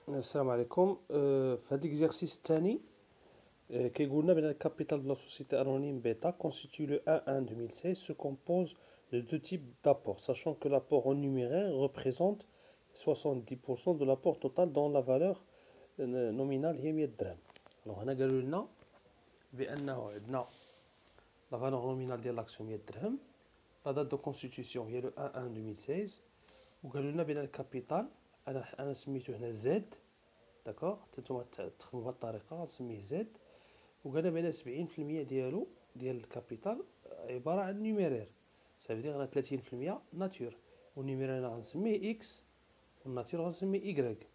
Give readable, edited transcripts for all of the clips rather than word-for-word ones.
السلام عليكم. في هذا l'exercice الثاني كيقولنا بأن le capital de la société anonyme Beta constitue le 1 2016 se compose de deux types d'apports, sachant que l'apport en numéraire représente 70% de l'apport total dans la valeur nominale هي 100 درهم. Alors هنا قالوا لنا بأنه عندنا la valeur nominale ديال l'action 100 درهم، la date de constitution هي le 1 2016، وقالوا لنا بأن الكابيتال انا سميتو هنا زد، داكوغ، نتوما تخدموا بهذه الطريقه غنسميه زد، وقالنا بان 70% ديالو ديال الكابيتال عباره عن نيميرير، صافي غنا 30% ناتور، والنيميرير انا غنسميه اكس والناتور غنسميه ايكغيك.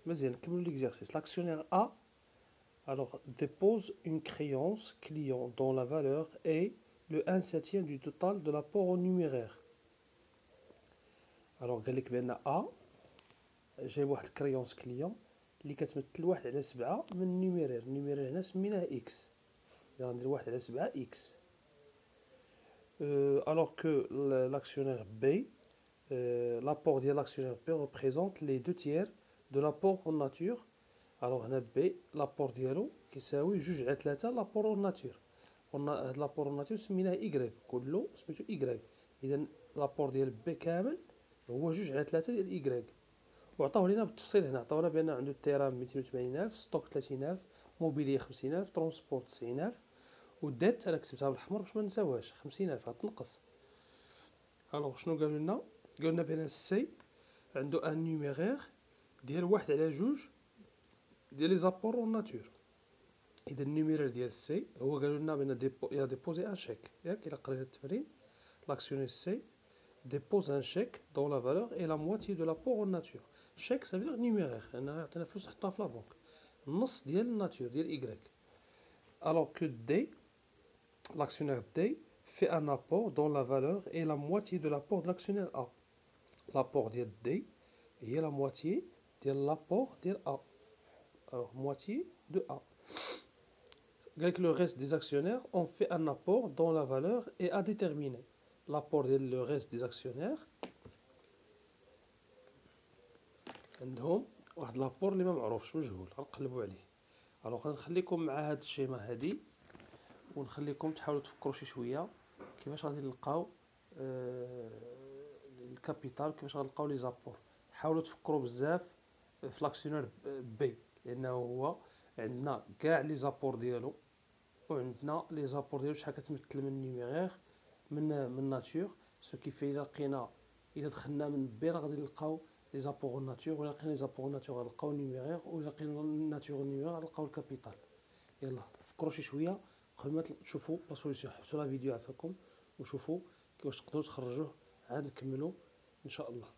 مزيان، نكملوا ليكزارسيس. لاكسيونير ا alors dépose une créance client dont la valeur est le 1/7 du total de l'apport au numéraire. alors قال لك بان ا جايب واحد الكريونس كليون اللي كتمثل 1/7 من النيميرير. النيميرير هنا سميناه اكس، غندير 1/7 اكس. alors que l'actionnaire B, l'apport de l'actionnaire B représente les 2/3 de l'apport en nature. alors هنا B l'apport ديالو كيساوي 2/3 l'apport en nature. هاد l'apport en nature سميناه Y، كله سميتو Y. اذا l'apport ديال B كامل هو 2/3 ديال Y. وعطاوه لينا بالتفصيل هنا، عطاونا بان عنده التيران 280,000، ستوك 30,000، موبيلي 50,000، ترونسبورت 90,000، والديت انا كتبتها بالحمر باش ما نساوهاش 50,000 غتنقص. الوغ شنو قالوا لنا؟ قالوا لنا بان سي عنده ان نيميرير ديال 1/2 ديال لي زابور اون ناتور. اذا النيميرير ديال سي هو قالوا لنا بان ديبوزي ان شيك، ياك الا قرينا التمرين. لاكسيونير سي dépose un chèque dont la valeur est la moitié de l'apport en nature. Chèque ça veut dire numéraire، انا عطينا فلوس نحطها في لابنك، النص ديال الناتور ديال Y. alors que D, l'actionnaire D fait un apport dont la valeur est la moitié de l'apport de l'actionnaire A. l'apport ديال D هي la moitié ديال l'apport ديال A. alors moitié de A. قالك le reste des actionnaires ont fait un apport dont la valeur est à déterminer. l'apport ديال le reste des actionnaires عندهم واحد لابور اللي ما معروفش، مجهول، غنقلبوا عليه. الوغ غنخليكم مع هاد الشيما هادي، ونخليكم تحاولوا تفكروا شي شويه كيفاش غادي نلقاو الكابيتال، كيفاش غنلقاو لي زابور. حاولوا تفكروا بزاف في لاكسيونير بي، لانه هو عندنا كاع لي زابور ديالو، وعندنا لي زابور ديالو شحال كتمثل من نيميرير من ناتور، سو كيفي الا لقينا، الا دخلنا من بي راه غادي نلقاو لي زابور ناتور، ولا لقينا لي زابور ناتور غنلقاو نيميرير، ولا لقينا ناتور نيميرير غنلقاو الكابيتال. يلا فكروا شي شويه قبل ما تشوفوا لا سوليسيون. حبسوا لا فيديو عفاكم وشوفوا كيفاش تقدروا تخرجوه، عاد نكملوا ان شاء الله.